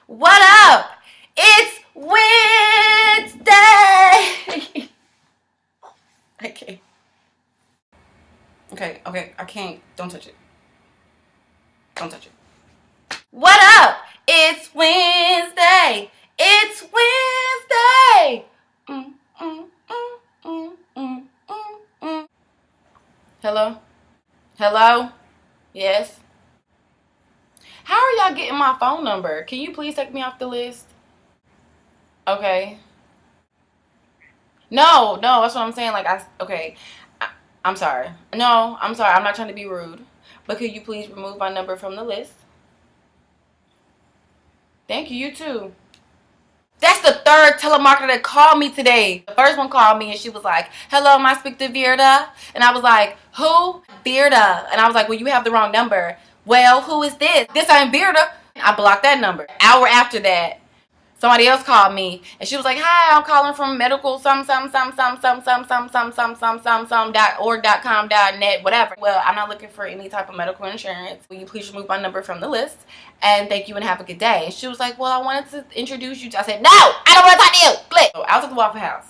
What up? It's Wednesday. I can't. Okay, I can't. Don't touch it. Don't touch it. What up? It's Wednesday. It's Wednesday. Mm, mm, mm, mm, mm, mm, mm. Hello? Hello? Yes? How are y'all getting my phone number? Can you please take me off the list? Okay. No, that's what I'm saying. Okay. I'm sorry. No, I'm sorry. I'm not trying to be rude. But could you please remove my number from the list? Thank you. You too. That's the third telemarketer that called me today. The first one called me and she was like, hello, may I speak to Virda? And I was like, who? Virda. And I was like, well, you have the wrong number. Well, who is this? This ain't Virda. I blocked that number. Hour after that, somebody else called me and she was like, hi, I'm calling from medical some.org.com.net, whatever. Well, I'm not looking for any type of medical insurance. Will you please remove my number from the list? And thank you and have a good day. And she was like, well, I wanted to introduce you to. I said, no, I don't want to talk to you. Click. So I was at the Waffle House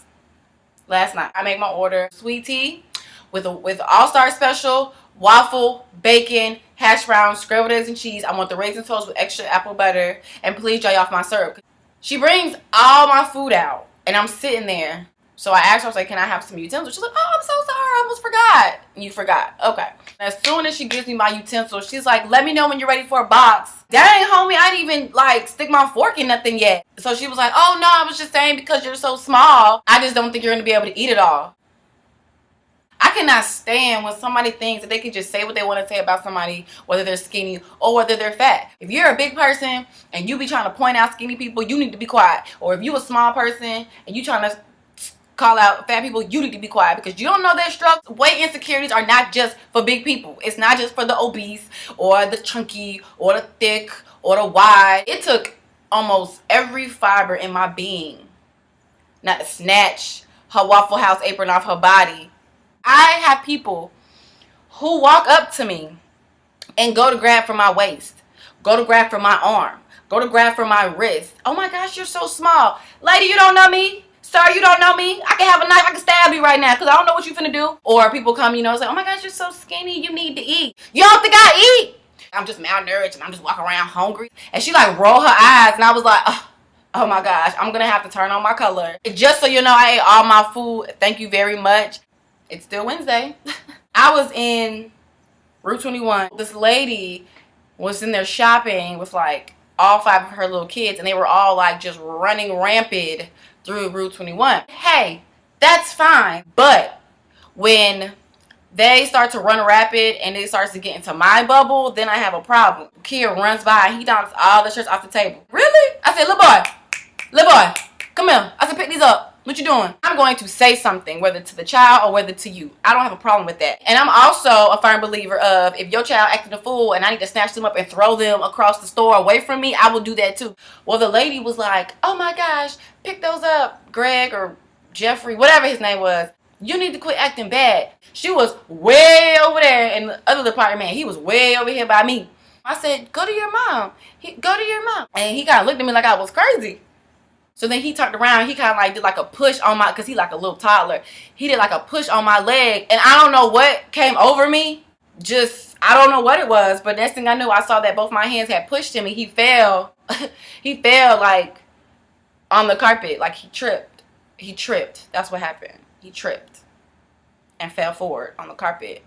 last night. I made my order sweet tea with all-star special, waffle, bacon, hash browns, scrambled eggs and cheese. I want the raisin toast with extra apple butter. And please dry off my syrup. She brings all my food out, and I'm sitting there. So I asked her, I was like, can I have some utensils? She's like, oh, I'm so sorry, I almost forgot. You forgot. Okay. As soon as she gives me my utensils, she's like, let me know when you're ready for a box. Dang, homie, I didn't even, stick my fork in nothing yet. So she was like, oh, no, I was just saying because you're so small, I just don't think you're going to be able to eat it all. I cannot stand when somebody thinks that they can just say what they want to say about somebody, whether they're skinny or whether they're fat. If you're a big person and you be trying to point out skinny people, you need to be quiet. Or if you a small person and you trying to call out fat people, you need to be quiet because you don't know their struggles. Weight insecurities are not just for big people. It's not just for the obese or the chunky or the thick or the wide. It took almost every fiber in my being not to snatch her Waffle House apron off her body. I have people who walk up to me and go to grab for my waist, go to grab for my arm, go to grab for my wrist. Oh my gosh, you're so small. Lady, you don't know me. Sir, you don't know me. I can have a knife. I can stab you right now because I don't know what you finna do. Or people come, say, oh my gosh, you're so skinny. You need to eat. You don't think I eat? I'm just malnourished and I'm just walking around hungry. And she rolled her eyes and I was like, oh my gosh, I'm going to have to turn on my color. Just so you know, I ate all my food. Thank you very much. It's still Wednesday. I was in Route 21. This lady was in there shopping with all 5 of her little kids and they were all just running rampant through Route 21. Hey, that's fine. But when they start to run rapid and it starts to get into my bubble, then I have a problem. Kid runs by and he knocks all the shirts off the table. Really? I said, little boy, come here. I said, pick these up. What you doing? I'm going to say something, whether to the child or whether to you. I don't have a problem with that. And I'm also a firm believer of if your child acting a fool and I need to snatch them up and throw them across the store away from me, I will do that too. Well, the lady was like, oh my gosh, pick those up, Greg or Jeffrey, whatever his name was. You need to quit acting bad. She was way over there in the other department. He was way over here by me. I said, go to your mom. Go to your mom. And he kind of looked at me like I was crazy. So then he turned around, he kind of did a push on my, because he a little toddler. He did a push on my leg. And I don't know what came over me. I don't know what it was. But next thing I knew, I saw that both my hands had pushed him and he fell. He fell on the carpet. He tripped. He tripped. That's what happened. He tripped and fell forward on the carpet.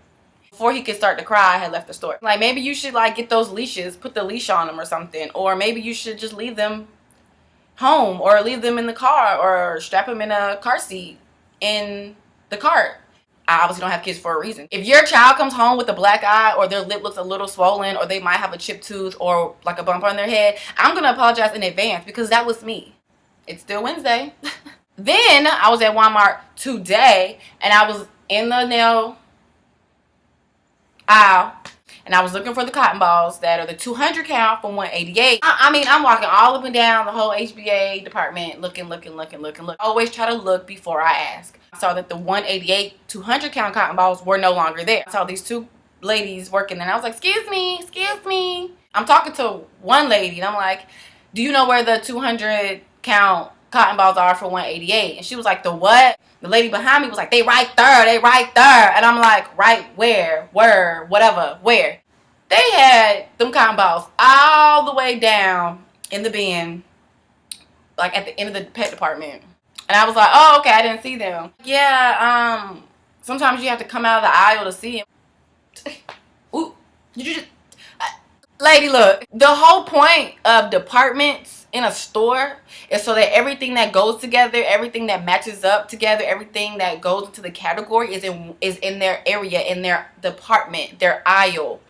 Before he could start to cry, I had left the store. Maybe you should get those leashes, put the leash on them or something. Or maybe you should just leave them home or leave them in the car or strap them in a car seat in the cart. I obviously don't have kids for a reason. If your child comes home with a black eye or their lip looks a little swollen or they might have a chipped tooth or a bump on their head, I'm going to apologize in advance because that was me. It's still Wednesday. Then I was at Walmart today and I was in the nail aisle. And I was looking for the cotton balls that are the 200 count for $188. I'm walking all up and down the whole HBA department looking. Always try to look before I ask. I saw that the 188 200 count cotton balls were no longer there. I saw these 2 ladies working and I was like, excuse me. I'm talking to one lady and I'm like, do you know where the 200 count cotton balls are for 188? And she was like, the what? The lady behind me was like, they right there, they right there. And I'm like, right where? Where? Whatever. Where? They had them cotton balls all the way down in the bin, like at the end of the pet department. And I was like, oh, okay, I didn't see them. Yeah, sometimes you have to come out of the aisle to see them. Ooh, did you just... Lady, look, the whole point of departments in a store is so that everything that goes together, everything that matches up together, everything that goes into the category is in their area, in their department, their aisle.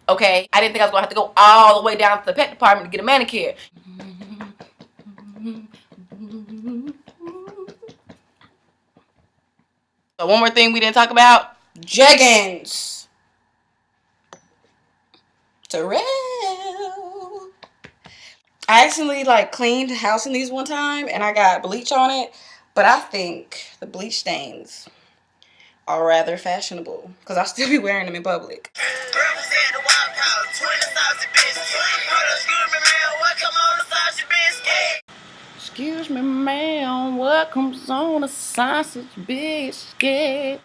Okay? I didn't think I was going to have to go all the way down to the pet department to get a manicure. So one more thing we didn't talk about. Jeggings. Terrell. I actually cleaned the house in these one time and I got bleach on it, but I think the bleach stains are rather fashionable because I still be wearing them in public. Excuse me, ma'am, what comes on a sausage biscuit?